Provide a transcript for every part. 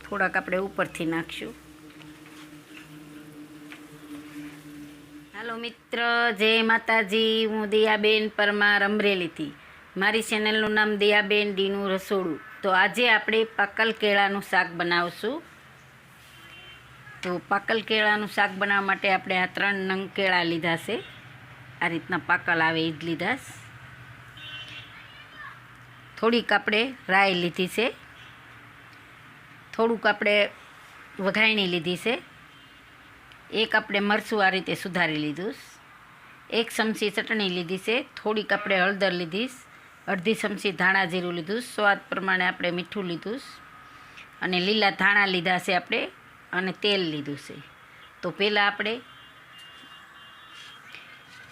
થોડાક આપણે ઉપરથી નાખશું. હાલો મિત્ર, જય માતાજી. હું દિયાબેન પરમાર, અમરેલીથી. મારી ચેનલનું નામ દિયાબેન ડીનું રસોડું. તો આજે આપણે પાકલ કેળાનું શાક બનાવશું. તો પાકલ કેળાનું શાક બનાવવા માટે આપણે આ 3 નંગ કેળા લીધા છે. આ રીતના પાકલ આવે એ જ લીધા. થોડીક આપણે રાઈ લીધી છે, થોડુંક આપણે વઘાયણી લીધી છે, એક આપણે મરચું આ રીતે સુધારી લીધું, 1 ચમચી ચટણી લીધી છે, થોડીક આપણે હળદર લીધી, અડધી ચમચી ધાણા જીરું લીધું, સ્વાદ પ્રમાણે આપણે મીઠું લીધું અને લીલા ધાણા લીધા છે આપણે અને તેલ લીધું છે. તો પહેલાં આપણે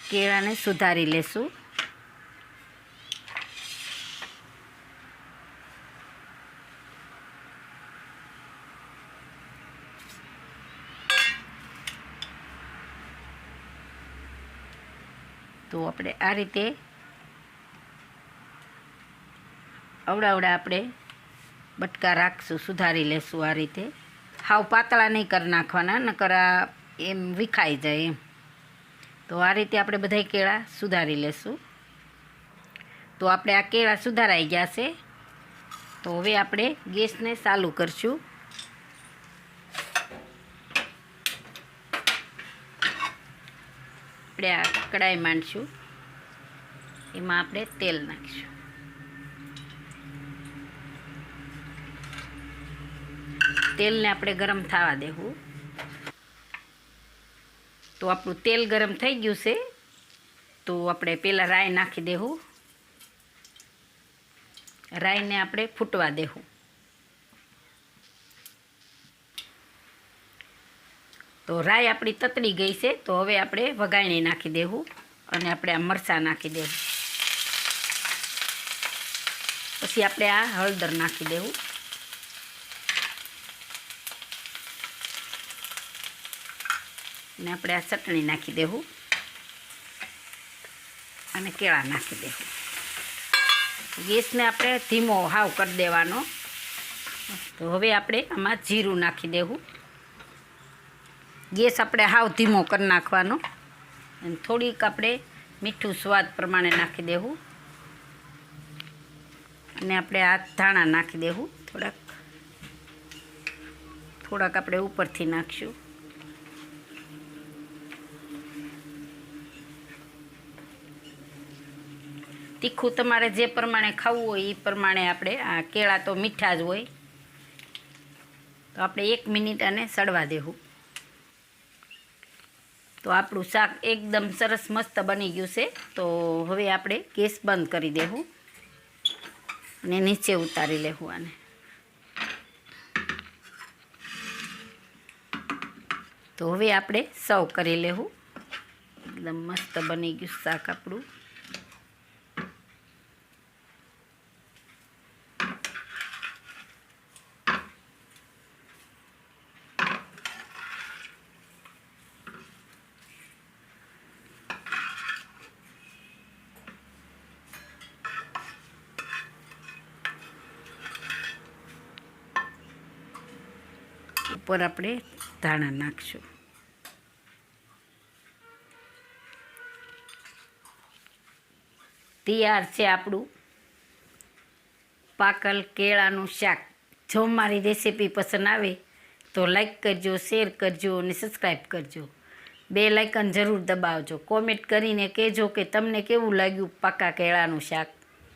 કેળાને સુધારી લેશું. તો આપણે આ રીતે અવડાવડા આપણે બટકા રાખશું, સુધારી લેશું આ રીતે. હાવ પાતળા નહીં કરી નાખવાના, નકર આ એમ વિખાઈ જાય એમ. તો આ રીતે આપણે બધાય કેળા સુધારી લેશું. તો આપણે આ કેળા સુધારાઈ ગયા છે. તો હવે આપણે ગેસને ચાલુ કરશું. આપણે આ કડાઈ માંડશું, એમાં આપણે તેલ નાખીશું. તેલને આપણે ગરમ થવા દેવું. તો આપણું તેલ ગરમ થઈ ગયું છે. તો આપણે પહેલાં રાઈ નાખી દેવું. રાઈને આપણે ફૂટવા દેવું. તો રાઈ આપણી તતડી ગઈ છે. તો હવે આપણે વઘાયણી નાખી દેવું અને આપણે આ મરચાં નાખી દેવું. પછી આપણે આ હળદર નાખી દેવું. અને આપણે આ ચટણી નાખી દેવું અને કેળા નાખી દેવું. ગેસને આપણે ધીમો હાવ કરી દેવાનો. તો હવે આપણે આમાં જીરું નાખી દેવું. ગેસ આપણે હાવ ધીમો કરી નાખવાનો અને થોડીક આપણે મીઠું સ્વાદ પ્રમાણે નાખી દેવું અને આપણે આ ધાણા નાખી દેવું. થોડાક આપણે ઉપરથી નાખશું. તીખું તમારે જે પ્રમાણે ખાવું હોય એ પ્રમાણે આપણે, આ કેળા તો મીઠા જ હોય. તો આપણે 1 મિનિટ આને સડવા દેવું. તો આપણું શાક એકદમ સરસ મસ્ત બની ગયું છે. તો હવે આપણે ગેસ બંધ કરી દેવું અને નીચે ઉતારી લેવું આને. તો હવે આપણે સર્વ કરી લેવું. એકદમ મસ્ત બની ગયું શાક આપણું. ઉપર આપણે ધાણા નાખશું. તૈયાર છે આપણું પાકલ કેળાનું શાક. જો મારી રેસીપી પસંદ આવે તો લાઈક કરજો, શેર કરજો અને સબસ્ક્રાઈબ કરજો. બેલ આઇકન જરૂર દબાવજો. કોમેન્ટ કરીને કહેજો કે તમને કેવું લાગ્યું પાકા કેળાનું શાક.